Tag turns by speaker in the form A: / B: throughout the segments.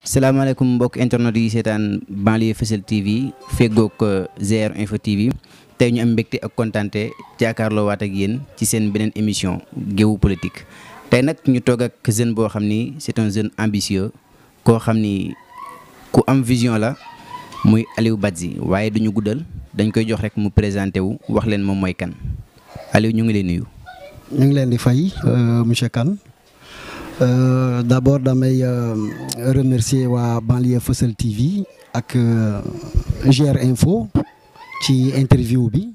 A: salaamaaleykum mbokk internet yi seetaan Banlieue Fësël TV feggoog GR Info TV tey ñu am mbégte ak kontaante jàkkaarloo waat ak yéen ci seen beneen émission géewu politique tey nag ñu toog ak jeune boo xam ni c'est un jeune ambitieux koo xam ni ku am vision la muy Aliou Badji waaye duñu guddal dañ koy jox rek mu présenté wu wax leen moom mooy kan Aliou ñu ngi lay nuyu.
B: ñu ngi leen di fay monsieur Kane. D'abord damay remercier waa Banlieue Fësël TV ak GR Info ci interview bi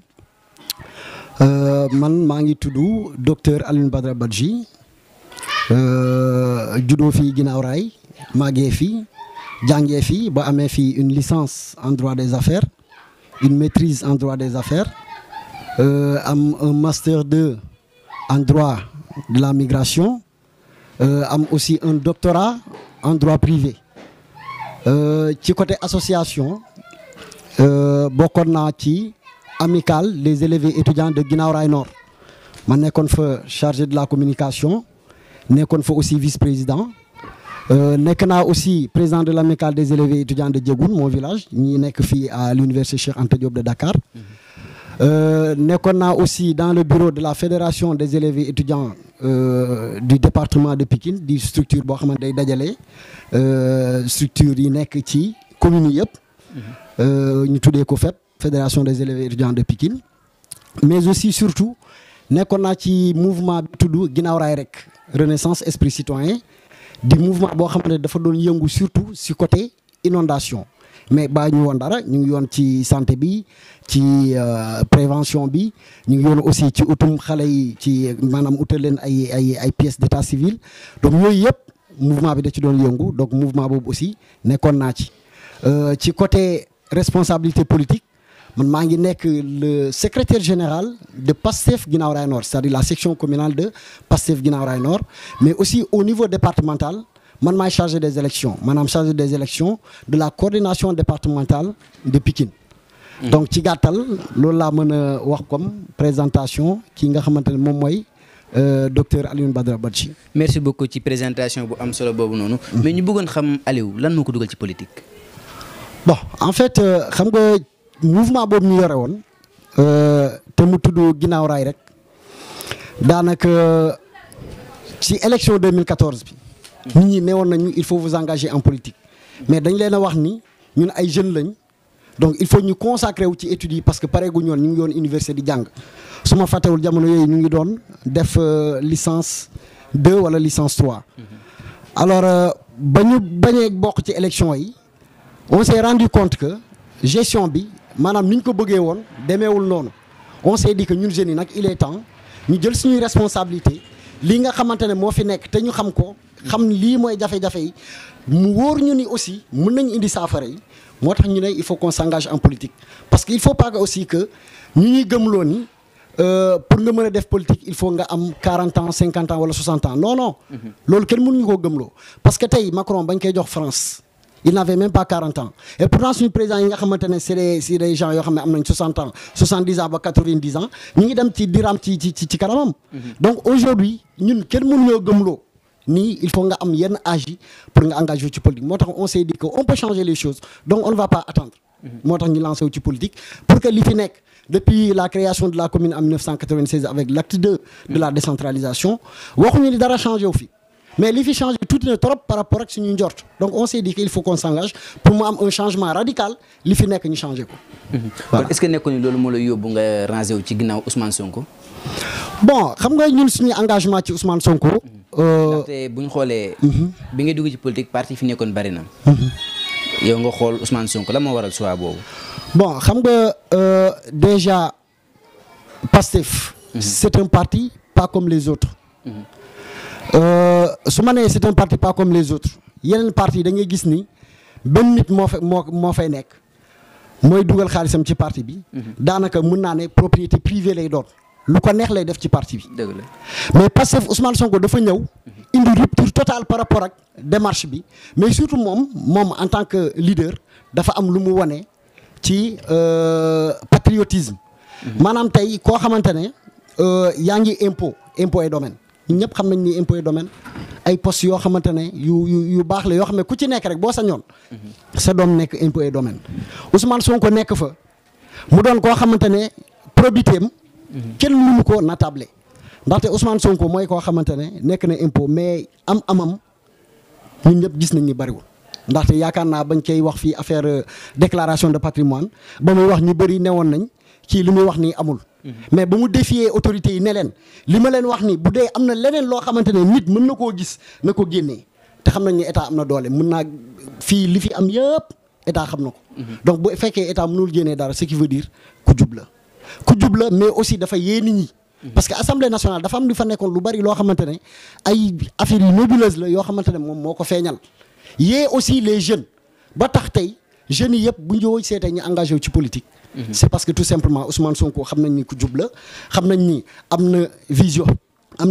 B: man maa ngi tudd docteur Aliou Badara Badji juddoo fii Guinaw Rail màggee fii jàngee fii ba amee fii une licence en droit des affaires une maîtrise en droit des affaires am un master 2 en droit de la migration. Am aussi un doctorat en droit privé ci côté association bokkoon naa ci amicale des élèves et étudiants de Guinaw Rail Nord ma nekkoon fa chargé de la communication nekkoon fa aussi vice-président nekk naa aussi président de l'amicale des élèves et étudiants de Diegoune mon village ñi nekk fii à l'université Cheikh Anta Diop de Dakar. nekkoon naa aussi dans le bureau de la fédération des élèves et étudiants du département de Pikine di structure boo xamante day dajale structure yi nekk ci communes yi yëpp. ñu tuddee ko FEP fédération des élèves et étudiants de Pikine. mais aussi surtout nekkoon naa ci mouvement bi tudd Guinaw Rail rek renaissance esprit citoyen di mouvement boo xamante ne dafa doon yëngu surtout si côté inondation mais baa ñu woon dara ñu ngi yoon ci santé bi ci prévention bi ñu ngi yoon aussi ci utum xale yi ci maanaam utal leen ay pièces d'état civil donc yooyu yëpp mouvement bi da ci doon yëngu donc mouvement boobu aussi nekkoon naa ci côté responsabilité politique man maa ngi nekk le secrétaire général de PASTEF Guinaw Rail Nord c'est-à-dire la section communale de PASTEF Guinaw Rail Nord mais aussi au niveau départemental man maay chargé des élections maanaam chargé des élections de la coordination départementale de Pikine. donc ci gàttal loolu laa mën a wax comme présentation ki nga xamante ne moom mooy docteur Aliou Badara Badji.
A: merci beaucoup ci présentation bu am solo boobu noonu. mais ñu bëggoon xam Aliou lan moo ko dugal ci politique.
B: bon en fait xam nga mouvement boobu ñu yore woon te mu tudd Guinaw Rail rek daanaka ci élection 2014 bi. nit ñi newoon nañu il faut vous engager en politique mais dañ leen a wax ni ñun ay jeunes lañ donc il faut ñu consacrer wu ci études yi parce que pareeguñu woon ñu ngi yoon université di jàng su ma fàttewul jamono yooyu ñu ngi doon def licence 2 wala licence 3. alors ba ñu bañee bokk ci élection yi on s'est rendu compte que gestion bi maanaam ni ñu ko bëggee woon demeewul noonu on s'est dit que ñun jeunes yi nag il est temps ñu jël suñuy responsabilité li nga xamante ne moo fi nekk te ñu xam ko. xam lii mooy jafe-jafe yi mu wóor ñu ni aussi mën nañu indi saafara yi moo tax ñu ne il faut qu'on s'engage en politique parce que il faut pas que aussi que ñu ñuy gëmloo ni pour nga mën a def politique il faut nga am 40 ans 50 ans wala 60 ans non non. loolu kenn mënuñu koo gëmloo parce que tey Macron bañ koy jox France il n'avait même pas 40 ans et pourtant suñu président yi nga xamante ne c'est des gens yoo xam ne am nañ 60 ans 70 ans ba 90 ans ñu ngi dem ci diram ci kanamam. donc aujourd'hui ñun kenn mënuñoo gëmloo. nii il faut nga am yenn âge yi pour nga engagé wu ci politique moo tax on s'est dit que on peut changer les choses donc on ne va pas attendre. moo tax ñu lancé wu ci politique pour que li fi nekk depuis la création de la commune en 1996 avec l'acte 2 de la décentralisation waxuñu ni dara changé wu fi mais li fi changé tuuti na trop par rapport ak suñu njort donc on s'est dit que il faut qu'on s'engage pour mu am un changement radical li fi nekk ñu changé ko.
A: voilà est-ce que nekkoon ni loolu moo la yóbbu nga rangé wu ci ginnaaw Ousmane Sonko.
B: bon xam nga ñun suñu engagement ci Ousmane Sonko.
A: ndaxte bu ñu xoolee. bi nga dugg ci politique parti fi nekkoon bari na. yow nga xool Ousmane Sonko la moo waral choix boobu.
B: bon xam nga déjà PASTEF. c'est un parti pas comme les autres. su ma nee c'est un parti pas comme les autres yeneen parti da ngay gis ni benn nit moo fay nekk mooy dugal xaalisam ci parti bi. daanaka mën naa ne propriété privée lay doon. lu ko neex lay def ci parti bi.
A: dëgg la
B: mais Pastef Ousmane Sonko dafa ñëw. indi rupture totale par rapport ak démarche bi mais surtout moom en tant que leader dafa am lu mu wane ci patriotisme. maanaam tey koo xamante ne yaa ngi impôt et domaine ñun ñëpp xam nañ ni impôt et domaine ay postes yoo xamante ne yu baax la yoo xam ne ku ci nekk rek boo sañoon sa doom nekk impôt et domaine Ousmane Sonko nekk fa mu doon koo xamante ne probité am kenn mënu ko natable ndaxte Ousmane Sonko mooy koo xamante ne nekk na impôt mais amam ñun ñëpp gis nañ ni bariwul ndaxte yaakaar naa bañ koy wax fii affaire déclaration de patrimoine ba muy wax ñu bëri newoon nañ kii li muy wax nii amul mais ba mu défier autorités yi ne leen li ma leen wax ni bu dee am na leneen loo xamante ne nit mën na koo gis na ko génnee te xam nañ ni état am na doole mën naa fii li fi am yëpp état xam na ko donc bu fekkee état mënul génnee dara ce qui veut dire ku jub la mais aussi dafa yee nit ñi parce que assemblée nationale dafa am lu fa nekkoon lu bari loo xamante ne ay affaires yu nébuleuses la yoo xamante ne moom moo ko feeñal yee aussi les jeunes ba tax tey jeunes yi yëpp bu ñu seetee ñu engagé wu ci politique c'est parce que tout simplement Ousmane Sonko xam nañ ni ku jub la xam nañ ni am na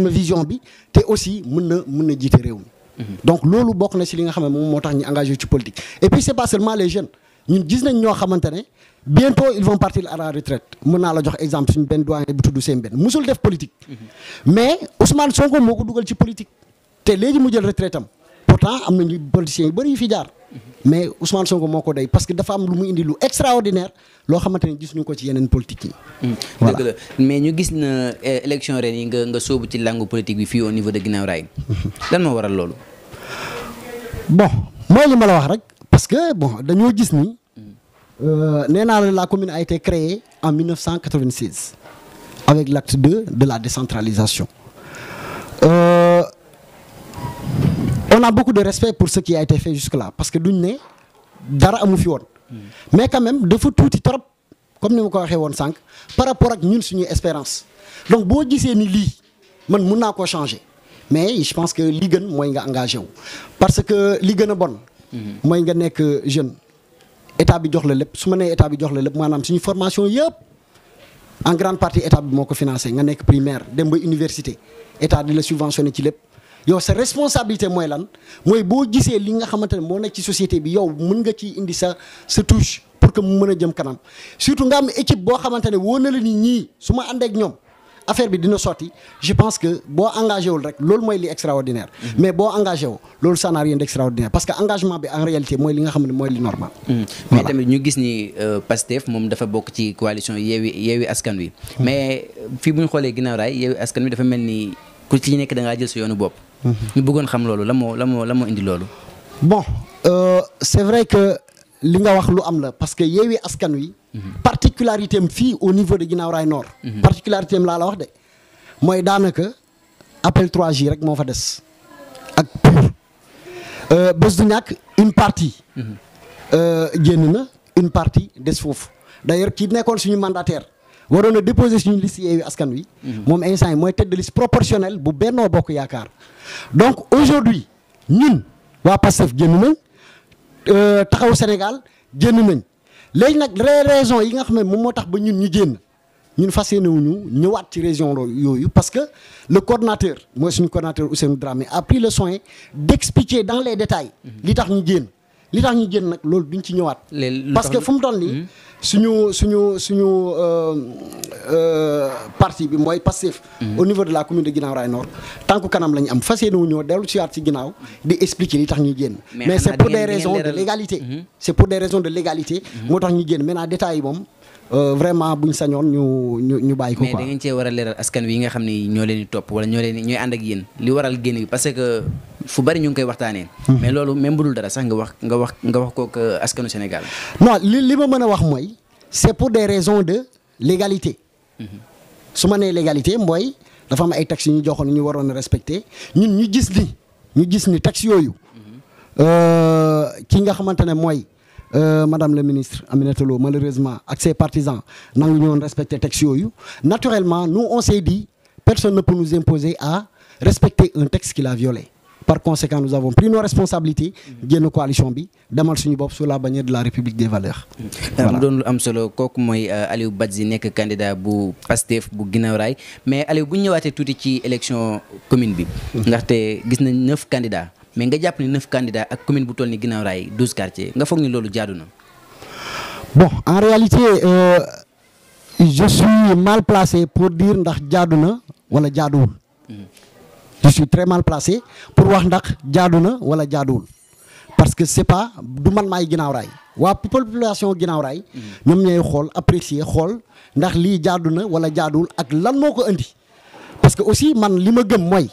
B: vision bi te aussi mën na jiite réew mi donc loolu bokk na ci li nga xam ne moom moo tax ñu engagé wu ci politique et puis c'est pas seulement les jeunes ñun gis nañ ñoo xamante ne bientôt ils vont partir à la retraite mën naa la jox exemple suñu benn doyen bu tudd seen benn musul def politique mais Ousmane Sonko moo ko dugal ci politique te léegi mu jël retraite am pourtant am nañu politiciens yu bëri yu fi jaar mais Ousmane Sonko moo ko doy parce que dafa am lu mu indi lu extraordinaire loo xamante ne gis ñu ko ci yeneen politique yi.
A: dëgg la mais ñu gis na élection ren yi nga sóobu ci langue politique bi fii au niveau de Guinaw Rail lan moo waral loolu.
B: bon mooy li ma la wax rek parce que bon dañoo gis ni nee naa la commune a été créée en 1996 avec l'acte 2 de la décentralisation. On a beaucoup de respect pour ce qui a été fait jusque-là parce que duñ ne dara amu fi woon mais quand même dafa tuuti trop comme ni ma ko waxee woon sànq par rapport ak ñun suñuy espérance donc boo gisee ni lii man mun naa koo changer mais je pense que li gën mooy nga engagé wu parce que li gën a bon mooy nga nekk jeune état bi jox la lépp su ma nee état bi jox la lépp maanaam suñu formation yëpp en grande partie état bi moo ko financé nga nekk primaire dem ba université état di la subventionné ci lépp yow sa responsabilité mooy lan mooy boo gisee li nga xamante ne moo nekk ci société bi yow mën nga ci indi sa touche pour que mu mën a jëm kanam surtout nga am équipe boo xamante ne woo na la ni ñii su ma àndee ak ñoom affaire bi dina sotti je pense que boo engagé wul rek loolu mooy li extraordinaire mais boo engagé wu loolu ça n'a rien d'extraordinaire parce que engagement bi en réalité mooy li nga xam ne mooy li normal.
A: mais tamit ñu gis ni Pastef moom dafa bokk ci coalition Yewwi Askan Wi mais fii bu ñu xoolee Guinaw Rail Yewwi Askan Wi dafa mel ni ku ci nekk da ngaa jël sa yoonu bopp. ñu bëggoon xam loolu la moo indi loolu.
B: bon c'est vrai que li nga wax lu am la parce que Yewwi Askan Wi. particularité am fii au niveau de Guinaw Rail Nord. particularité am laa la wax de mooy daanaka appel 3J rek moo fa des ak PUR bés du ñàkk une partie. génn na une partie des foofu d'ailleurs kii nekkoon suñu mandataire waroon a déposer suñu liste Yewwi Askan Wi. moom instant yi mooy tête de liste proportionnelle bu Benno Bokk Yaakaar donc aujourd'hui ñun waa Pastef génn nañ Taxawu Sénégal génn nañ. léegi nag raison yi nga xam ne moom moo tax ba ñun génn ñun fas yéene wuñu ñëwaat ci région yooyu parce que le coordonnateur mooy suñu coordonnateur Ousseynou Dramé a pris le soin d'expliquer dans les détails li tax ñu génn nag loolu duñ ci ñëwaat parce que fu mu toll nii suñu parti bi mooy Pastef au niveau de la commune de Guinaw Rail Nord tànku kanam la ñu am fas yéene wuñoo dellu ci waat ci ginnaaw di expliquer li tax ñuy génn mais c'est pour des raisons de légalité moo tax ñu génn maintenant détails yi moom vraiment buñ sañoon ñu bàyyi ko quoi.
A: mais da ngeen cee war a leeral askan wi yi nga xam ne ñoo leen di topp wala ñooy ànd ak yéen li waral génn bi parce que fu bari ñu ngi koy waxtaanee. mais loolu même bu dul dara sax nga wax kook askanu Sénégal. non
B: li ma mën a wax mooy c'est pour des raisons de légalité. su ma nee légalité mooy dafa am ay textes yu ñu joxoon ñu waroon a respecter ñun ñu gis ni textes yooyu. ki nga xamante ne mooy. Madame le ministre Aminata Lo malheureusement ak ses partisans nangu ñoon respecter texte yooyu naturellement nous on s'est dit personne ne peut nous imposer à respecter un texte qu'il a violé par conséquent nous avons pris nos responsabilités génn coalition bi demal suñu bopp sous la bannière de la République des valeurs.
A: mu doon lu am solo kooku mooy Aliou Badji nekk candidat bu Pastef bu Guinaw Rail mais Aliou bu ñu ñëwaatee tuuti ci élection commune bi ndaxte gis nañ 9 candidats mais nga jàpp ni 9 candidats ak commune bu toll ni Guinaw Rail 12 quartiers nga foog ni loolu jaadu na.
B: bon en réalité je suis mal placé pour dire ndax jaadu na wala jaaduwul. je suis très mal placé pour wax ndax jaadu na wala jaaduwul parce que c'est pas du man maay ginnaaw raay waa population ginnaaw raay ñoom ñooy xool apprécier xool ndax lii jaadu na wala jaaduwul ak lan moo ko indi parce que aussi man li ma gëm mooy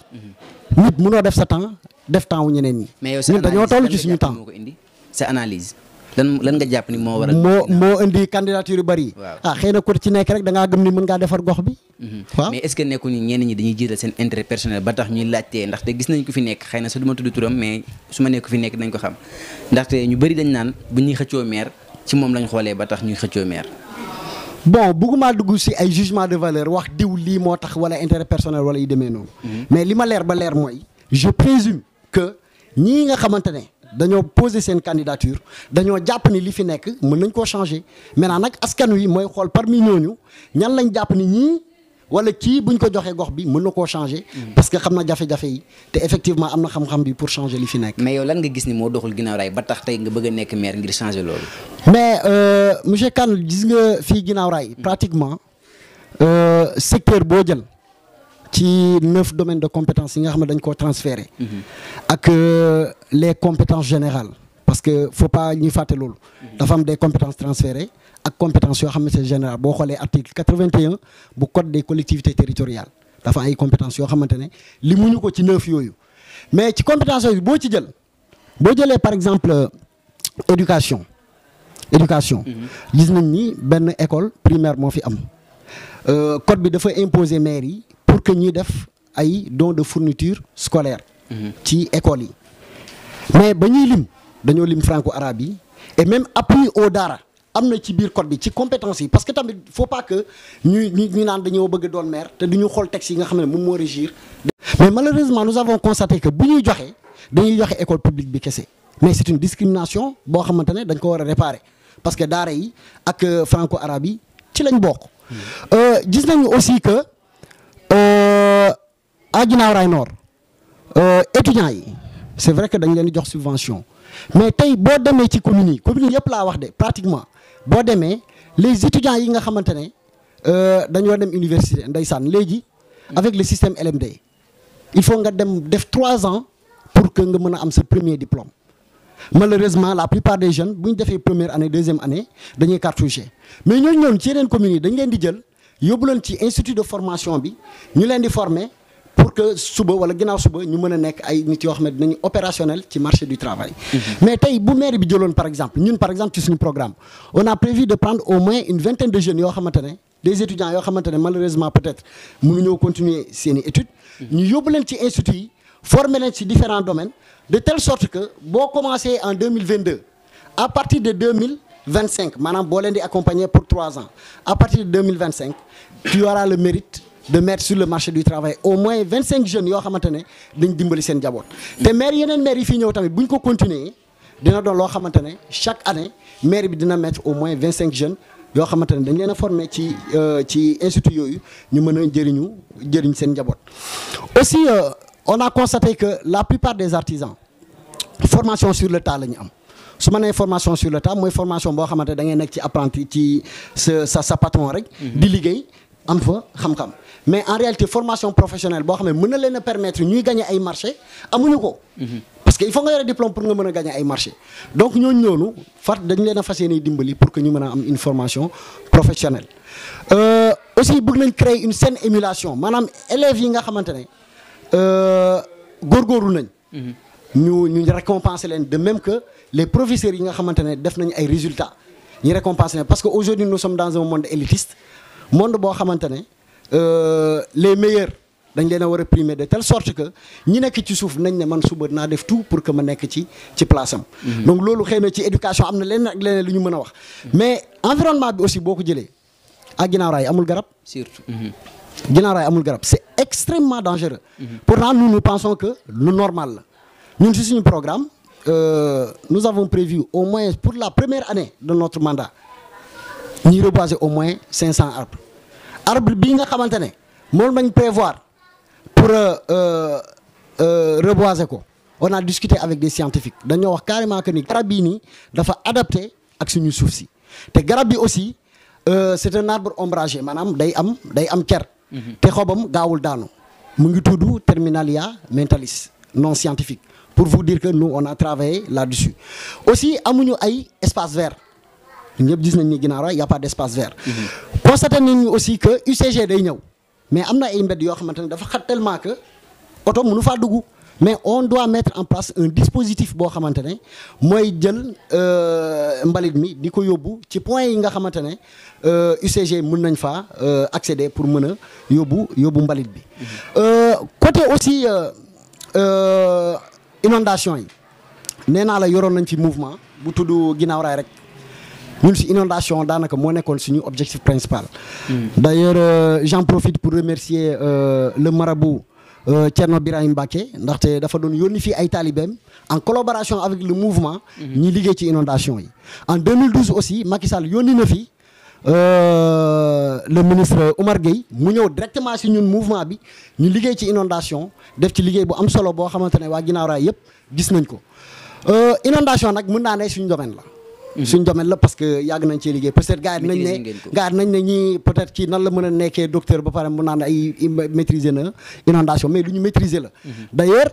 B: nit mënoo def sa temps def temps wu ñeneen ñi.
A: mais yow sa
B: ñun dañoo toll ci suñu temps
A: moo ko indi sa analyse lan nga jàpp ni moo waral.
B: moo indi candidature yu bari.
A: waaw
B: xëy na ku ci nekk rek da ngaa gëm ni mën ngaa defar gox bi. waaw
A: mais est-ce que nekku ni ñenn ñi dañuy jiital seen intérêt personnel ba tax ñuy laajtee ndaxte gis nañ ko fi nekk xëy na sa du ma tudd turam mais su ma nekk fi nekk dañ ko xam ndaxte ñu bëri dañ naan bu ñuy xëccoo maire ci moom lañ xoolee ba tax ñuy xëccoo maire.
B: bon bëgguma dugg ci ay jugement de valeur wax diw lii moo tax wala intérêt personnel wala yu demee noonu. mais li ma leer ba leer mooy je présume que ñii nga xamante ne dañoo poser seen candidature dañoo jàpp ni li fi nekk mën nañ koo changer maintenant nag askan wi mooy xool parmi ñooñu ñan lañ jàpp ni ñii wala kii buñ ko joxee gox bi mën na koo changer. parce que xam na jafe-jafe yi te effectivement am na xam-xam bi pour changer li fi nekk.
A: mais yow lan nga gis ni moo doxul ginnaaw raay ba tax tey nga bëgg a nekk maire ngir changer loolu.
B: mais monsieur Kane gis nga fii ginnaaw raay pratiquement secteur boo jël. ci 9 domaines de compétences yi nga xam ne dañ koo transféré ak les compétences générales parce que faut pas ñuy fàtte loolu dafa am des compétences transférées ak compétences yoo xam ne c'est général boo xoolee article 81 bu code des collectivités territoriales dafa ay compétences yoo xamante ne li muñu ko ci 9 yooyu mais ci compétences yooyu boo ci jël boo jëlee par exemple éducation gis nañ ni benn école primaire moo fi am code bi dafa imposer maire yi pour que ñuy def ay dons de fourniture scolaire ci école yi mais ba ñuy lim dañoo lim franco-arabe yi et même appui au daara am na ci biir code bi ci compétence yi parce que tamit faut pas que ñu naan dañoo bëgg doon maire te duñu xool texte yi nga xam ne moom moo régir mais malheureusement nous avons constaté que bu ñuy joxe dañuy joxe école publique bi kese mais c'est une discrimination boo xamante ne dañ ko war a réparer parce que daara yi ak franco-arabe yi ci lañ bokk gis nañu aussi que à Guinaw Rail Nord étudiants yi c'est vrai que dañ leen di jox subvention mais tey boo demee ci communes yi yëpp laa wax de pratiquement boo demee les étudiants yi nga xamante ne dañoo dem université ndeysaan léegi avec le système LMD il faut nga dem def 3 ans pour que nga mën a am sa premier diplôme malheureusement la plupart des jeunes bu ñu defee première année deuxième année dañuy cartouché mais ñooñu noonu ci yeneen communes yi dañ leen di jël yóbbu leen ci institut de formation bi ñu leen di former pour que suba wala ginnaaw suba ñu mën a nekk ay nit yoo xam ne dinañu opérationnel ci marché du travail. mais tey bu maire bi jëloon par exemple ñun par exemple ci suñu programme on a prévu de prendre au moins une vingtaine de jeunes yoo xamante ne des étudiants yoo xamante ne malheureusement peut-être mënuñoo continuer seeni études. ñu yóbbu leen ci institut yi former leen ci différents domaines de telle sorte que boo commencé en 2022 à partir de 2025 maanaam boo leen di accompagner pour 3 ans à partir de 2025 tu auras le mérite de mettre sur le marché du travail au moins 25 jeunes yoo xamante ne dañ dimbali seen njaboot. te maire yeneen maire yi fii ñëw tamit bu ñu ko continuer dina doon loo xamante ne chaque année maire bi dina mettre au moins 25 jeunes yoo xamante ne dañ leen a former ci institut yooyu ñu mën a jëriñ seen njaboot. aussi on a constaté que la plupart des artisans formation sur le tas la ñu am. su ma nee formation sur le tas mooy formation boo xamante da ngay nekk ci apprenti ci sa patron rek. di liggéey am fa xam-xam mais en réalité formation professionnelle boo xam ne mën na leen a permettre ñuy gagner ay marché amuñu ko. parce que il faut nga yore diplôme pour nga mën a gagner ay marché donc ñooñu noonu dañu leen a fas yéene dimbali pour que ñu mën a am une formation professionnelle. aussi bëgg nañ créer une saine émulation maanaam élèves yi nga xamante ne góorgóorlu nañ. ñu récompenser leen de même que les professeurs yi nga xamante ne def nañu ay résultats ñu récompenser leen parce que aujourd'hui nous sommes dans un monde élitiste monde boo xamante ne les meilleurs dañ leen a war a primer de telle sorte que ñi nekk ci suuf nañ ne man suba naa def tout pour que ma nekk ci place am. donc loolu xëy na ci éducation am na leneen ak leneen lu ñu mën a wax. mais environnement bi aussi boo ko jëlee à Guinaw Rail amul garab.
A: surtout.
B: Guinaw Rail amul garab c'est extrêmement dangereux. pourtant nous pensons que lu normal la. ñun ci suñu programme nous avons prévu au moins pour la première année de notre mandat ñuy reboiser au moins 500 arbres bii nga xamante ne moom lañ prévoir pour reboiser ko on a discuté avec des scientifiques dañoo wax carrément que ni garab bii nii dafa adapté ak suñu suuf si te garab bi aussi c'est un arbre ombragé maanaam day am ker te xobam gaawul daanu mu ngi tudd Terminalia Mentalis non scientifique pour vous dire que nous on a travaillé là-dessus aussi amuñu ay espace vert ñëpp gis nañ ni Guinaw Rail y a pas d'espace vert. constaté nañu aussi que UCG day ñëw mais am na ay mbedd yoo xamante ne dafa xat tellement que oto mënu faa dugg mais on doit mettre en place un dispositif boo xamante ne mooy jël mbalit mi di ko yóbbu ci point yi nga xamante ne UCG mën nañ faa accéder pour mën a yóbbu mbalit bi. côté aussi inondation yi nee naa la yoroon nañ fi mouvement bu tudd Guinaw Rail rek ñun si inondation daanaka moo nekkoon suñu objectif principal. D'ailleurs j'en profite pour remercier le marabout Thierno Birahim Mbacké ndaxte dafa doon yónni fii ay taalibeem en collaboration avec le mouvement. ñi liggéey ci inondation yi. En 2012 aussi Macky Sall yónni na fi le ministre Oumar Gueye mu ñëw directement si ñun mouvement bi ñu liggéey ci inondation def ci liggéey bu am solo boo xamante ne waa Guinaw Rail yëpp gis nañ ko inondation nag mën naa ne suñu domaine la. suñ domaine la parce que yàgg nañ cee liggéey peut-être gars yi nañ ne ñi peut-être ci nan la mën a nekkee docteur ba pare mu naan ay maîtriser na inondation mais lu ñu maîtriser la. D'ailleurs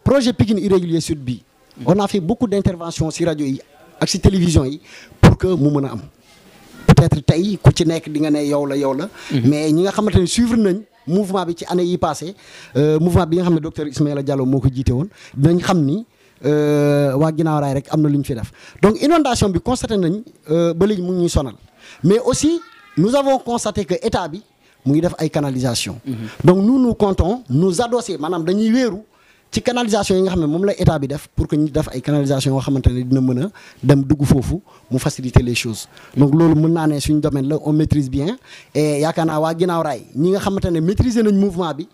B: projet Pikine Irrégulier Sud bi on a fait beaucoup d'interventions ci rajo yi ak ci télévision yi pour que mu mën a am peut-être tey ku ci nekk di nga ne yow la mais ñi nga xamante ne suivre nañ mouvement bi ci année yi passé mouvement bi nga xam ne docteur Ismaïla Diallo moo ko jiite woon dinañ xam ni waa Guinaw Rail rek am na lu ñu fi def donc inondation bi constaté nañ ba léegi mu ngi ñuy sonal mais aussi nous avons constaté que état bi mu ngi def ay canalisation donc nous comptons nous adosser maanaam dañuy wéeru ci canalisation yi nga xam ne moom la état bi def pour que ñu def ay canalisation yoo xamante ne dina mën a dem dugg foofu mu faciliter les choses donc loolu mën naa ne suñu domaine la on maîtrise bien et yaakaar naa waa Guinaw Rail ñi nga xamante ne maîtriser nañ mouvement bi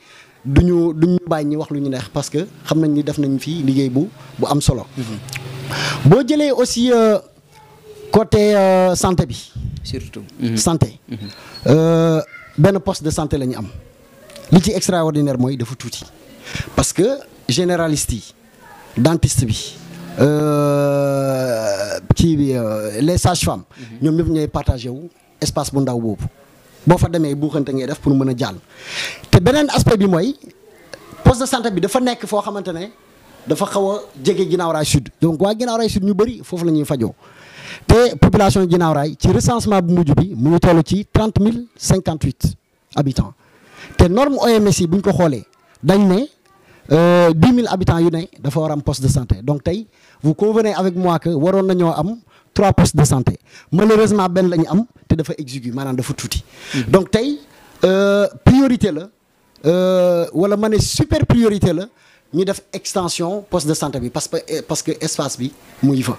B: duñu bàyyi ñi wax lu ñu neex parce que xam nañ ni def nañ fii liggéey bu am solo. boo jëlee aussi côté santé bi.
A: surtout.
B: santé. benn poste de santé la ñu am li ci extraordinaire mooy dafa tuuti parce que généraliste yi dentiste bi kii bi les sages-femmes. ñoom ñëpp ñooy partagé wu espace bu ndaw boobu. boo fa demee buuxante ngay def pour mën a jàll te beneen aspect bi mooy poste de santé bi dafa nekk foo xamante ne dafa xaw a jege Guinaw Rail Sud donc waa Guinaw Rail Sud ñu bëri foofu la ñuy fajoo te population Guinaw Rail ci recensement bu mujj bi mu ngi toll ci 30 058 habitants te norme OMS yi bu ñu ko xoolee dañ ne 10 000 habitants yu ne dafa war am poste de santé donc tey vous convenez avec moi que waroon nañoo am 3 postes de santé malheureusement benn la ñu am te dafa exigu maanaam dafa tuuti. donc tey priorité la wala ma ne super priorité la ñu def extension poste de santé bi parce que espace bi mu ngi fa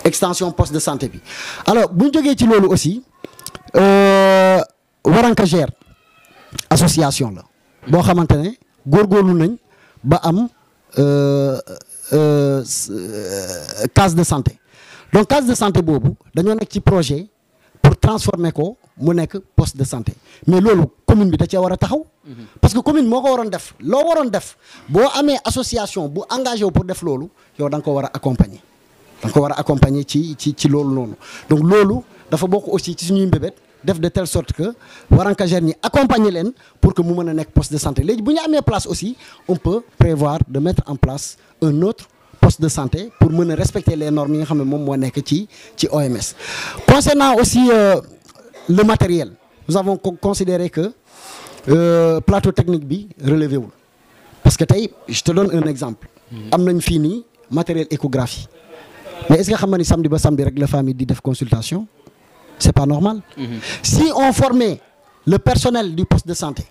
B: extension poste de santé bi. alors bu ñu jógee ci loolu aussi Waranka Gère association la boo xamante ne góorgóorlu nañ ba am case de santé. donc case de santé boobu dañoo nekk ci projet pour transformer ko mu nekk poste de santé mais loolu commune bi da cee war a taxaw. parce que commune moo ko waroon def loo waroon def boo amee association bu engagé wu pour def loolu yow da nga ko war a accompagner. da nga ko war a accompagner ci loolu noonu donc loolu dafa bokk aussi ci suñuy mbébét def de telle sorte que Waranka Gère ñi accompagner leen pour que mu mën a nekk poste de santé léegi bu ñu amee place aussi on peut prévoir de mettre en place un autre poste de santé pour mën a respecter les normes yi nga xam ne moom moo nekk ci OMS. Concernant aussi le matériel nous avons considéré que plateau technique bi relevé wul parce que tey je te donne un exemple. am nañ fii nii matériel échographie mais est-ce que xam nga ni samedi ba samedi rek la famille di def consultation c'est pas normal. Si on formait le personnel du poste de santé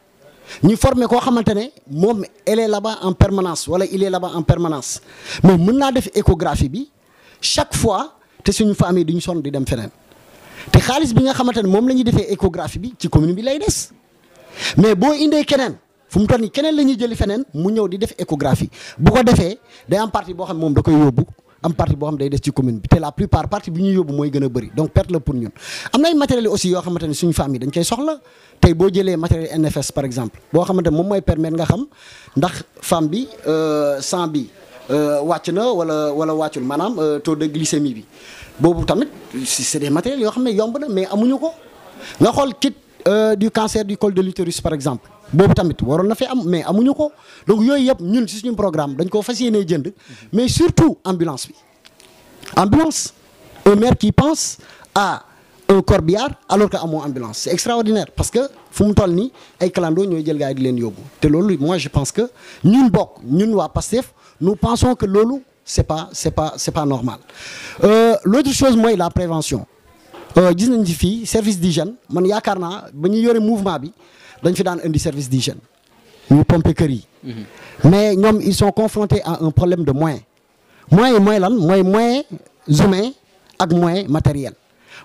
B: ñu former koo xamante ne moom elle est là-bas en permanence wala il est là-bas en permanence mais mën naa def échographie bi chaque fois te suñu famille duñu sonn di dem feneen te xaalis bi nga xamante ne moom la ñuy defee échographie bi ci commune bi lay des mais boo indee keneen fu mu toll nii keneen la ñuy jëli feneen mu ñëw di def échographie bu ko defee day am partie boo xam ne moom da koy yóbbu am partie boo xam day des ci commune bi te la plupart partie bi ñuy yóbbu mooy gën a bëri donc perte la pour ñun am na ay matériels aussi yoo xamante ne suñu famille dañ koy soxla tey boo jëlee matériel NFS par exemple boo xamante ne moom mooy permettre nga xam ndax femme bi sang bi wàcc na wala wàccul maanaam taux de glycémie bi boobu tamit c'est des matériels yoo xam ne yomb na mais amuñu ko nga xool kit du cancer du col de l'utérus par exemple boobu tamit waroon na fi am mais amuñu ko donc yooyu yëpp ñun ci suñu programme dañ ko fas yéenee jënd mais surtout ambulance bi ambulance un maire qui pense à un corbillard alors que amoo ambulance c'est extraordinaire parce que fu mu toll nii ay clando ñooy jël gars yi di leen yóbbu te loolu moi je pense que ñun waa Pastef nous pensons que loolu c'est pas normal l'autre chose mooy la prévention gis nañ ci fii service d'hygiène man yaakaar naa ba ñu yore mouvement bi dañ fi daan indi service d'hygiène ñu pomper kër yi mais ñoom ils sont confrontés à un problème de moyens moyens yi mooy lan mooy moyens humains ak moyens matériels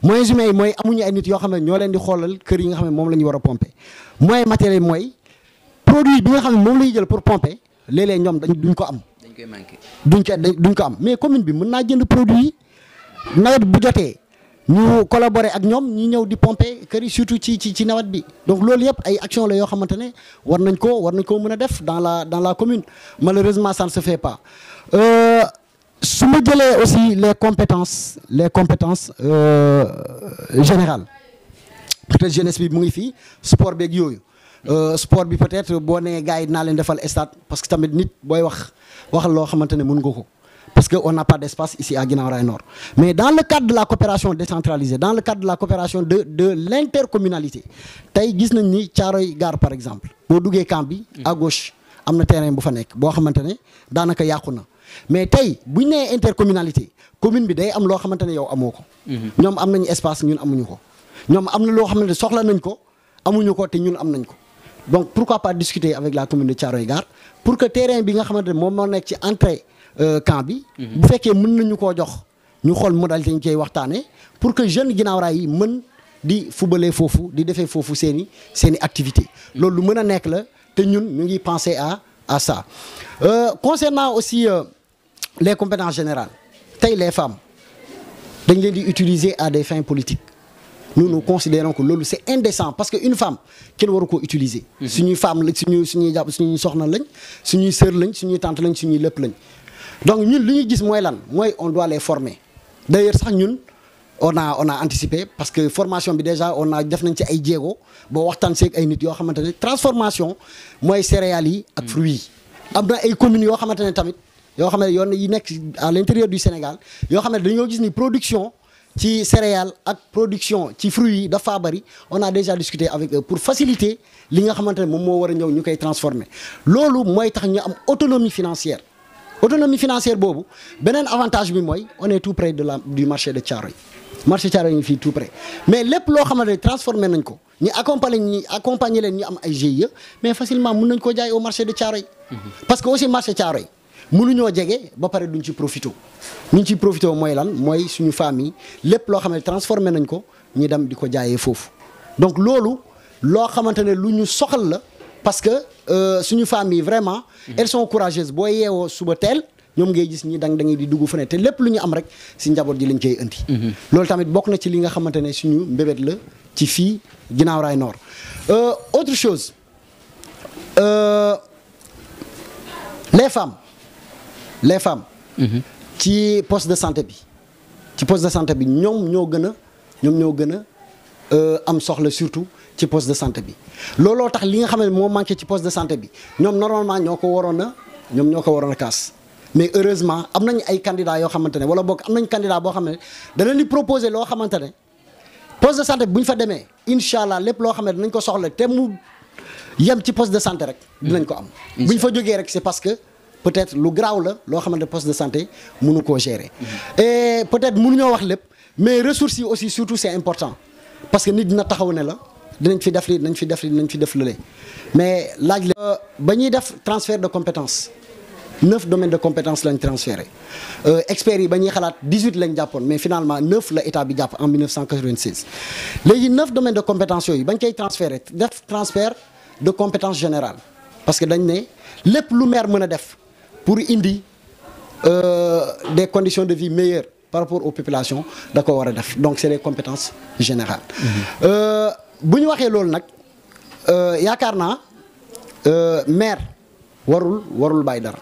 B: moyens humains yi mooy amuñu ay nit yoo xam ne ñoo leen di xoolal kër yi nga xam ne moom la ñu war a pomper moyens matériels mooy produit bi nga xam ne moom la ñuy jël pour pomper léeg-léeg ñoom duñ ko am.
A: dañ koy manqué.
B: duñ ko am mais commune bi mën naa jënd produit yi nawet bu jotee ñu collaborer ak ñoom ñu ñëw di pomper kër yi surtout ci nawet bi donc loolu yëpp ay action la yoo xamante ne war nañ koo mën a def dans la commune malheureusement ça ne se fait pas. su ma jëlee aussi les compétences générales peut-être jeunesse bi mu ngi fii sport beeg yooyu sport bi peut-être boo nee gars yi dinaa leen defal stade parce que tamit nit booy waxal loo xamante ne mën nga ko parce que on n'a pas d'espace ici à Guinaw Rails Nord mais dans le cadre de la coopération décentralisée dans le cadre de la coopération de l'intercommunalité tey gis nañ ni Thiaroye Gare par exemple boo duggee camp bi à gauche am na terrain bu fa nekk boo xamante ne daanaka yàqu na mais tey bu ñu nee intercommunalité commune bi day am loo xamante ne yow amoo ko. ñoom am nañu espace ñun amuñu ko. ñoom am na loo xamante ne soxla nañ ko amuñu ko te ñun am nañ ko donc pourquoi pas discuter avec la commune de Thiaroye Gare pour que terrain bi nga xamante ne moom moo nekk ci entrée camp bi. bu fekkee mën nañu koo jox ñu xool modalité ñu koy waxtaanee pour que jeunes Guinaw Rails yi mën di fubalee foofu di defee foofu seen i activité loolu lu mën a nekk la te ñun ñu ngi penser à ça concernant aussi. Les compétences générales tey les femmes dañ leen di utiliser à des fins politiques nous considérons que loolu c'est indécent parce que une femme kenn waru koo utiliser. suñuy femme lañ suñuy soxna lañ suñuy sœur lañ suñuy tante lañ suñuy lépp lañ donc ñun li ñuy gis mooy lan mooy on doit les former d'ailleurs sax ñun on a anticipé parce que formation bi déjà def nañ ci ay jéego boo waxtaan seeg ay nit yoo xamante ne transformation mooy céréales yi ak fruits yi am na ay communes yoo xamante ne tamit. yoo xam ne yoon yi nekk à l'intérieur du Sénégal yoo xam ne dañoo gis ni production ci céréales ak production ci fruits yi dafa bari on a déjà discuté avec eux pour faciliter li nga xamante ne moom moo war a ñëw ñu koy transformer loolu mooy tax ñu am autonomie financière boobu beneen avantage bi mooy on est tout près du marché de Thiaroye marché Thiaroye yi fii tout près mais lépp loo xamante ne transformé nañ ko ñu accompagner leen ñu am ay GIE mais facilement mën nañ koo jaay au marché de Thiaroye parce que aussi marché Thiaroye mënuñoo jege ba pare duñ ci profité ñu ciy profité mooy lan mooy suñu famille lépp loo xam ne transformé nañ ko ñu dem di ko jaayee foofu donc loolu loo xamante ne lu ñu soxal la parce que suñu famille vraiment elles sont courageuses boo yeewoo suba teel ñoom ngay gis ñi dangay di dugg fu ne te lépp lu ñu am rek si njaboot ji lañ koy indi loolu tamit bokk na ci li nga xamante ne suñu mbébét la ci fii Guinaw Rails Nord autre chose les femmes ci poste de santé bi ñoom ñoo gën a am soxla surtout ci poste de santé bi looloo tax li nga xam ne moo manqué ci poste de santé bi ñoom normalement ñoo ko waroon a kaas mais heureusement am nañu ay candidats yoo xamante ne wala boog am nañu candidat boo xam ne dana li proposer loo xamante ne poste de santé bi bu ñu fa demee incha allah lépp loo xam ne dinañ ko soxla te mu yem ci poste de santé rek dinañ ko am bu ñu fa jógee rek c'est parce que peut-être lu garaaw la loo xamante poste de santé mënu koo gérer et peut-être mënuñoo wax lépp mais ressources yi aussi surtout c'est important parce que nit dina taxaw ne la dinañ fi def li dinañ fi def lële mais laaj la ba ñuy def transfert de compétences 9 domaines de compétences lañ transféré experts yi ba ñuy xalaat 18 lañ jàppoon mais finalement 9 la état bi jàpp en 1996 léegi 9 domaines de compétences yooyu bañ koy transféré def transfert de compétences générales parce que dañ ne lépp lu maire mën a def pour indi des conditions de vie meilleures par rapport aux populations da ko war a def donc c'est des compétences générales bu ñu waxee loolu nag yaakaar naa maire warul bàyyi dara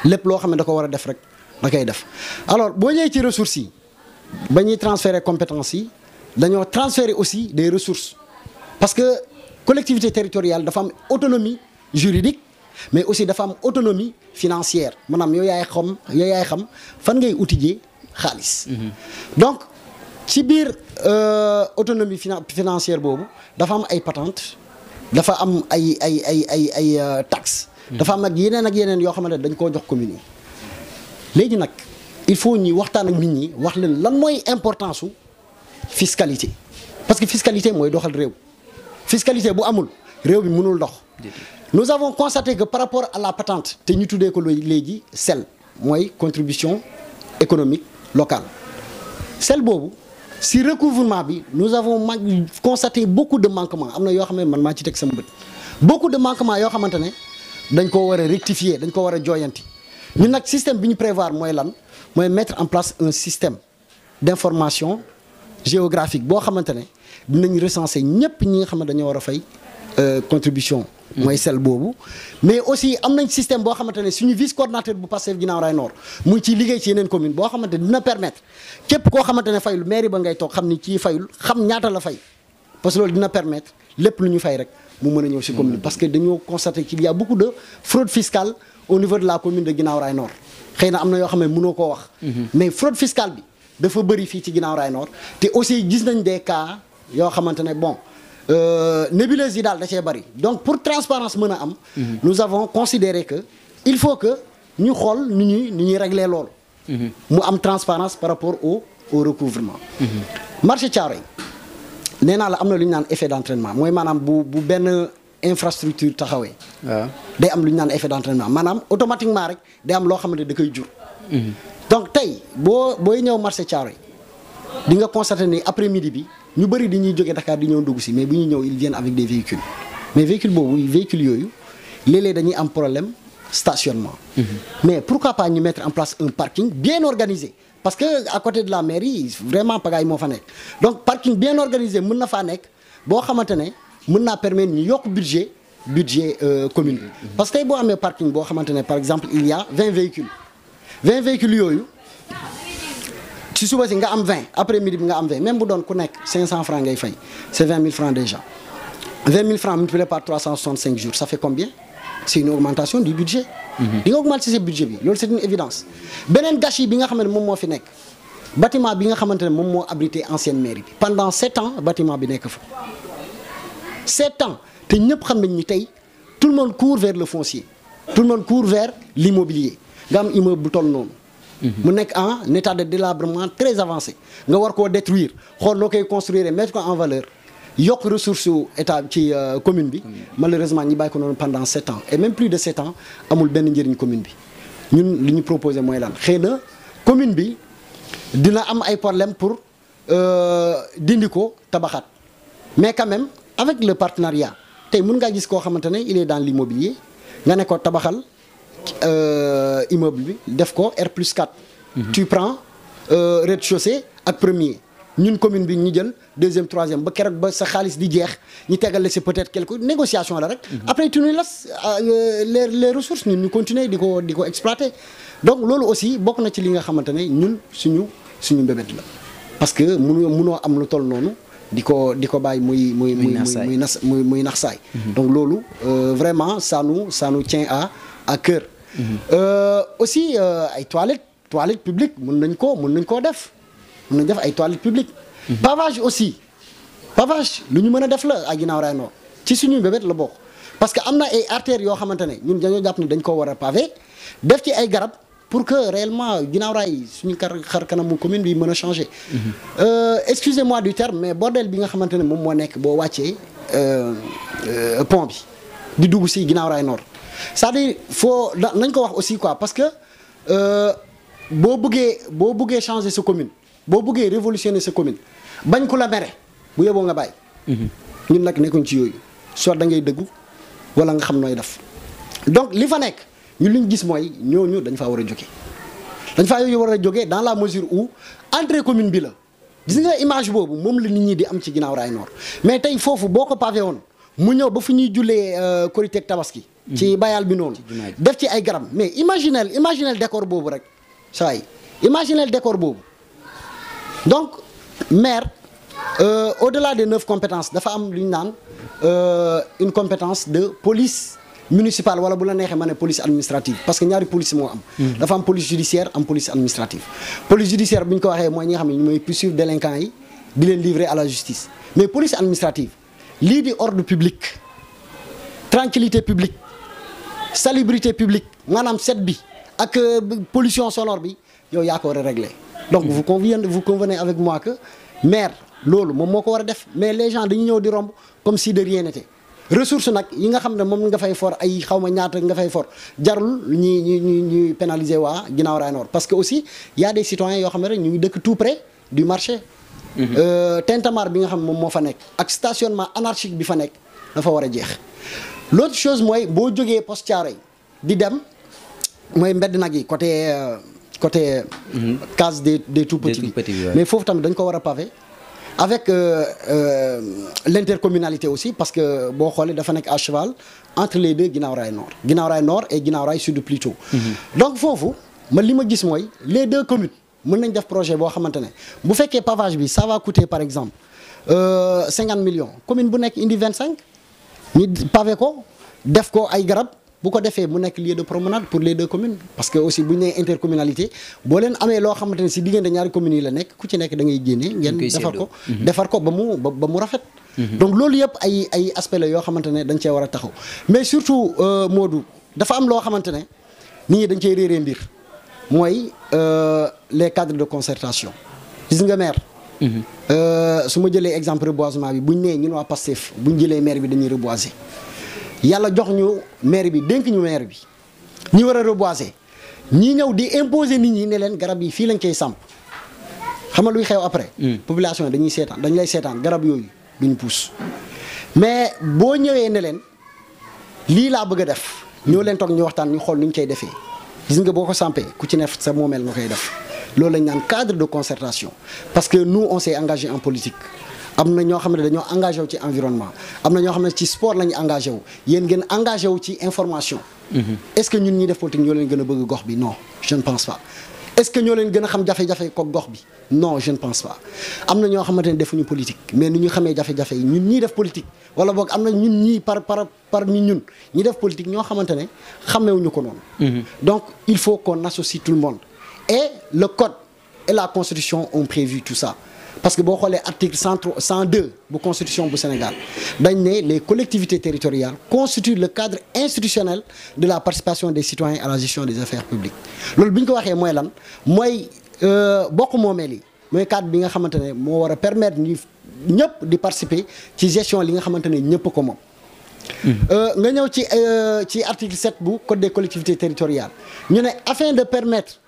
B: lépp loo xam ne da ko war a def rek da koy def alors boo ñëwee ci ressources yi ba ñuy transférer compétences yi dañoo transférer aussi des ressources parce que collectivité territoriale dafa am autonomie juridique mais aussi dafa am autonomie financière maanaam yow yaay xam fan ngay utiliser xaalis. donc ci biir autonomie financière boobu dafa am ay patentes dafa am ay taxes. dafa am nag yeneen yoo xamante ne dañ koo jox communes yi léegi nag il faut ñuy waxtaan ak nit ñi wax leen lan mooy importance su fiscalité parce que fiscalité mooy doxal réew fiscalité bu amul réew bi mënul dox. nous avons constaté que par rapport à la patente te ñu tuddee ko léegi CEL mooy contribution économique locale CEL boobu si recouvrement bi nous avons constaté beaucoup de manquements am na yoo xam ne man maa ci teg sama bët beaucoup de manquements yoo xamante ne dañ ko war a rectifier dañ ko war a jooyanti ñun nag système bi ñu prévoir mooy lan mooy mettre en place un système d'information géographique boo xamante ne dinañ recenser ñëpp ñi nga xam ne dañoo war a fay contribution mooy CEL boobu mais aussi am nañ système boo xamante ne suñu vice coordinateur bu Pastef Guinaw Rails Nord mu ngi ciy liggéey ci yeneen commune boo xamante ne dina permettre képp koo xamante ne fayul mairie ba ngay toog xam ni kii fayul xam ñaata la fay parce que loolu dina permettre lépp lu ñu fay rek mu mën a ñëw ci commune parce que dañoo constater qu'il y a beaucoup de fraude fiscale au niveau de la commune de Guinaw Rails Nord xëy na am na yoo xam ne mënoo koo wax mais fraude fiscale bi dafa bëri fii ci Guinaw Rails Nord te aussi gis nañ des cas yoo xamante ne bon nébuleuse yi daal da cee bëri donc pour transparence mën a am nous avons considéré que il faut que ñu xool ni ñuy régler loolu mu am transparence par rapport au recouvrement marché Thiaroye nee naa la am na lu ñu naan effet d'entraînement mooy maanaam bu benn infrastructure taxawee day am lu ñu naan effet d'entraînement maanaam automatiquement rek day am loo xamante da koy jur donc tey booy ñëw marché Thiaroye di nga constater ni après midi bi ñu bëri di ñuy jógee Dakar di ñëw dugg si mais bu ñuy ñëw ils viennent avec des véhicules mais véhicule yooyu léeg-léeg dañuy am problème stationnement mais pourquoi pas ñu mettre en place un parking bien organisé parce que à côté de la mairie vraiment pagaille moo fa nekk donc parking bien organisé mën na faa nekk boo xamante ne mën naa permettre ñu yokk budget commune bi parce que tey boo amee parking boo xamante ne par exemple il y a 20 véhicules yooyu ci suba si nga am 20 après midi bi nga am 20 même bu doon ku nekk 500 francs ngay fay c'est 20 000 francs déjà 20 000 francs multiplié par 365 jours ça fait combien c'est une augmentation du budget di nga augmenter ce budget bi loolu c'est une évidence beneen gâchis bi nga xam ne moom moo fi nekk bâtiment bi nga xamante ne moom moo abrité ancienne mairie bi pendant 7 ans bâtiment bi nekk fa 7 ans te ñëpp xam nañ ni tey tout le monde court vers le foncier tout le monde court vers l'immobilier nga am immeuble bu toll noonu mu nekk en état de délabrement très avancé nga war koo détruire xool noo koy construire mettre ko en valeur yokk ressource état ci commune bi malheureusement ñi bàyyi ko noonu pendant 7 ans et même plus de 7 ans amul benn njëriñ commune bi ñun li ñu proposé mooy lan xëy na commune bi dina am ay problème pour dindi ko tabaxaat mais quand même avec le partenariat tey mën ngaa gis koo xamante ne il est dans l'immobilier nga ne ko tabaxal immeuble bi def ko R+4 tu prends rez-de-chaussée ak premier ñun commune bi ñu jël deuxième troisième ba keroog ba sa xaalis di jeex ñu tegal la si peut-être quelque négociation la rek après tu nous laisses les ressources ñun ñu continuer di ko exploiter donc loolu aussi bokk na ci li nga xamante ne ñun suñu mbébét la parce que mënoo am lu toll noonu di ko bàyyi muy nax saay donc loolu vraiment ça nous tient à cœur aussi ay toilettes publiques mën nañ koo def ay toilettes publiques pavage aussi lu ñu mën a def la à Guinaw Rails Nord ci suñu mbébét la bokk parce que am na ay artères yoo xamante ne ñun dañoo jàpp ni dañ ko war a pavé def ci ay garab pour que réellement Guinaw Rails suñu xar kanamu commune bi mën a changer excusez-moi du terme mais bordel bi nga xamante ne moom moo nekk boo wàccee pont bi di dugg si Guinaw Rails Nord c'est-à-dire nañ ko wax aussi quoi parce que boo bëggee changer sa commune boo bëggee révolutionner sa commune bañ ko la mere bu yeboo nga bàyyi ñun nag nekkuñ ci yooyu soit da ngay dëggu wala nga xam nooy def donc li fa nekk ñu li ñu gis mooy ñooñu dañ faa war a jógee dans la mesure où entrée commune bi la gis nga image boobu moom la nit ñi di am ci Guinaw Rails Nord mais tey foofu boo ko pavé woon mu ñëw ba fu ñuy jullee Korité ak Tabaski ci bayal bi noonu def ci ay garab mais imaginel décor boobu rek saa yi imaginel décor boobu donc maire au-delà des 9 compétences dafa am lu ñu naan une compétence de police municipale wala bu la neexee ma ne police administrative parce que ñaari police moo am. dafa am police judiciaire am police administrative. police judiciaire bu ñu ko waxee mooy ñi nga xam ne ñu mooy poursuivre délinquants yi di leen livrer à la justice mais police administrative lii di ordre public tranquillité publique salubrité publique maanaam set bi ak pollution sonore bi yow yaa ko war a régler. donc vous convenez avec moi que maire loolu moom moo ko war a def mais les gens dañu ñëw di romb comme si de rien n'était. ressource nag yi nga xam ne moom nga fay for ay xaw ma ñaata nga fay for jarul ñuy pénaliser waa Guinaw Rails Nord parce que aussi y a des citoyens yoo xam ne rek ñu ngi dëkk tout près du marché. tintamarre bi nga xam ne moom moo fa nekk ak stationnement anarchique bi fa nekk dafa war a jeex. l'autre chose mooy boo jógee Poste Thiaroye di dem mooy mbedd nag yi côté case des tout petits mais foofu tamit dañ ko war a pavé avec l'intercommunalité aussi parce que boo xoolee dafa nekk à cheval entre les deux Guinaw Rails Nord et Guinaw Rails Sud plutôt. donc foofu man li ma gis mooy les deux communes mën nañ def projet boo xamante ne bu fekkee pavage bi ça va coûter par exemple 50 millions commune bu nekk indi 25 ñu pavé ko def ko ay garab bu ko defee mu nekk lieu de promenade pour les deux communes parce que aussi bu ñu nee intercommunalité boo leen amee loo xamante ne si diggante ñaari communes yi la nekk ku ci nekk da ngay génne ngeen defar ko ba mu rafet donc loolu yëpp ay aspect la yoo xamante ne dañ cee war a taxaw mais surtout Modou dafa am loo xamante ne nit ñi dañ cee réeree mbir mooy les cadres de concertation gis nga maire su ma jëlee exemple reboisement bi buñ nee ñun waa Pastef buñ jëlee maire bi dañuy reboiser yàlla jox ñu maire bi dénk ñu maire bi ñi war a reboiser ñi ñëw di imposer nit ñi ne leen garab yi fii lañ koy samp xam nga luy xew après. population yi dañuy seetaan dañ lay seetaan garab yooyu duñ pousse mais boo ñëwee ne leen lii laa bëgg a def ñoo leen toog ñu waxtaan ñu xool nu ñu koy defee gis nga boo ko sampee ku ci ne sa moomeel nga koy def loolu lañ naan cadre de concertation parce que nous on s'est engagé en politique. am na ñoo xam ne dañoo engagé wu ci environnement am na ñoo xam ne ci sport la ñu engagé wu yéen ngeen engagé wu ci information. est-ce que ñun ñi def politique ñoo leen gën a bëgg gox bi non je ne pense pas. est-ce que ñoo leen gën a xam jafe-jafe ko gox bi non je ne pense pas am na ñoo xamante ne defuñu politique mais ni ñu xamee jafe-jafe yi ñun ñii def politique wala boog am na ñun ñii par ñun ñi def politique ñoo xamante ne xamewuñu ko noonu. donc il faut qu'on associe tout le monde et le code et la constitution ont prévu tout ça. parce que boo xoolee article 102 bu constitution bu Sénégal dañ ne les collectivités territoriales constituent le cadre institutionnel de la participation des citoyens à la gestion des affaires publiques loolu bi ñu ko waxee mooy lan mooy bokk moomeel yi mooy cadre bi nga xamante ne moo war a permettre ñu ñëpp di participer ci gestion li nga xamante ne ñëpp ko moom. nga ñëw ci article 7 bu code des collectivités territoriales ñu ne afin de permettre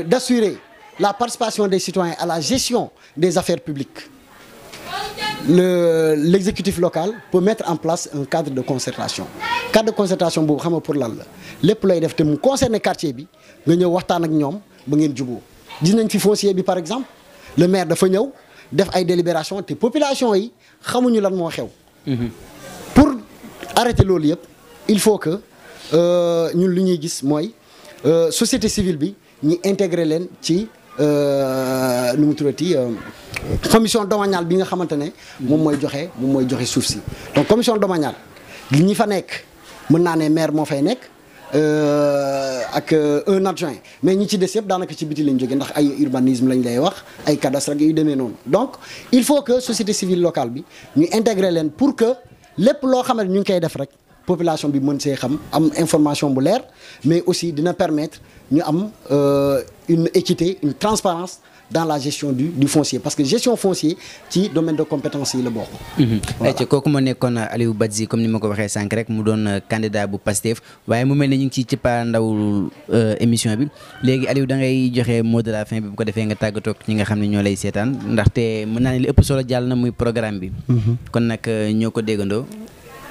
B: d'assurer la participation des citoyens à la gestion des affaires publiques l'exécutif local peut mettre en place un cadre de concertation cadre de concertation boobu xam nga pour lan la lépp lay def te mu concerner quartier bi nga ñëw waxtaan ak ñoom ba ngeen juboo gis nañ fi foncier bi par exemple le maire dafa ñëw def ay délibération te population yi xamuñu lan moo xew pour arrêter loolu yëpp il faut que ñun lu ñuy gis mooy société civile bi ñu intégrer leen ci nu mu tuddati commission domaniale bi nga xamante ne moom mooy joxe suuf si donc commission domaniale li ñi fa nekk mën naa ne maire moo fay nekk ak un adjoint mais ñi ci des yëpp daanaka ci biti lañ jógee ndax ay urbanisme lañ lay wax ay cadastre ak yu demee noonu donc il faut que société civile locale bi ñu intégrer leen pour que lépp loo xam ne ñu ngi koy def rek population bi mën see xam am information bu leer mais aussi dina permettre ñu am une équité une transparence dans la gestion du foncier parce que gestion foncier ci domaine de compétence yi la bokk.
A: ayca kooku moo nekkoon Aliou Badji comme ni ma ko waxee sànq rek mu doon candidat bu Pastef waaye mu mel ne ñu ngi ciy cëppaandaw émission bi léegi Aliou da ngay joxe mot de la fin bi bu ko defee nga tàggatoo ak ñi nga xam ne ñoo lay seetaan ndaxte mën naa ne li ëpp solo jàll na muy programme bi. kon nag ñoo ko déggandoo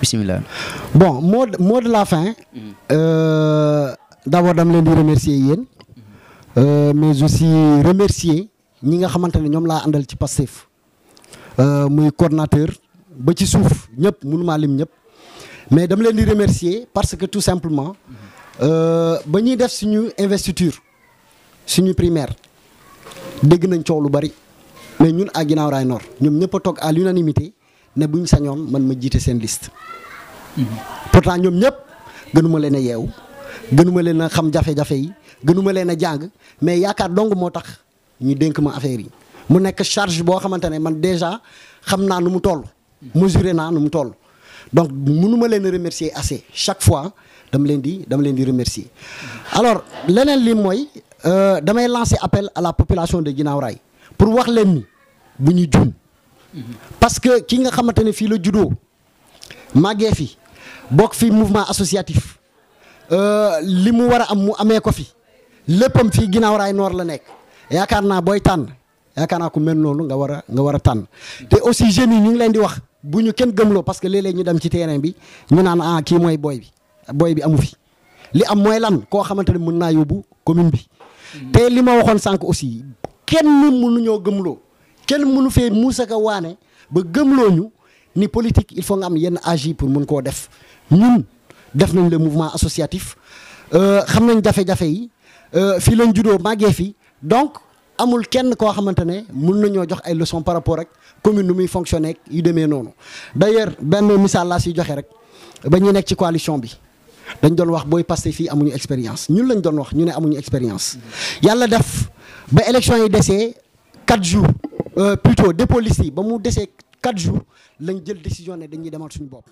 A: bismillah.
B: bon mot de la fin. D'abord dama leen di remercier yéen. Mais aussi remercier ñi nga xamante ne ñoom laa àndal ci Pastef muy coordonnateur ba ci suuf ñëpp mënumaa lim ñëpp mais dama leen di remercier parce que tout simplement ba ñuy def suñu investiture suñu primaire dégg nañ coow lu bari mais ñun à Guinaw Rail Nord ñoom ñëpp a toog à l'unanimité ne buñ sañoon man ma jiite seen liste. pourtant ñoom ñëpp gënuma leen a yeewu gënuma leen a xam jafe-jafe yi gënuma leen a jàng mais yaakaar dong moo tax ñu dénk ma affaire yi mu nekk charge boo xamante ne man déjà xam naa nu mu toll. mesuré naa nu mu toll donc mënuma leen a remercier assez chaque fois dama leen di remercier. alors leneen li mooy damay lancer appel à la population de Guinaw Rail pour wax leen ni bu ñu juum parce que ki nga xamante ne fii la juddoo màggee fi bokk fi mouvement associatif li mu war a am mu amee ko fi léppam fii Guinaw Rail Nord la nekk yaakaar naa booy tànn yaakaar naa ku mel noonu nga war a tànn te aussi jeunes yi ñu ngi leen di wax bu ñu kenn gëmloo parce que léeg-léeg ñu dem ci terrain bi ñu naan kii mooy booy bi amu fi li am mooy lan koo xamante ne mën naa yóbbu commune bi te li ma waxoon sànq aussi kenn mënuñoo gëmloo kenn mënu fee muusaka waane ba gëmloo ñu ni politique il faut nga am yenn âge yi pour mën koo def ñun def nañ le mouvement associatif xam nañ jafe-jafe yi fii lañ juddoo màggee fi donc amul kenn koo xamante ne mën nañoo jox ay leçons par rapport ak commune nu muy fonctionner yu demee noonu d'ailleurs benn misaal laa siy joxe rek ba ñuy nekk ci coalition bi dañ doon wax booy Pastef fii amuñu expérience ñun lañ doon wax ñu ne amuñu expérience yàlla def ba élection yi desee 4 jours plutôt dépôt liste yi ba mu desee 4 jours lañ jël décision ne dañuy demal suñu bopp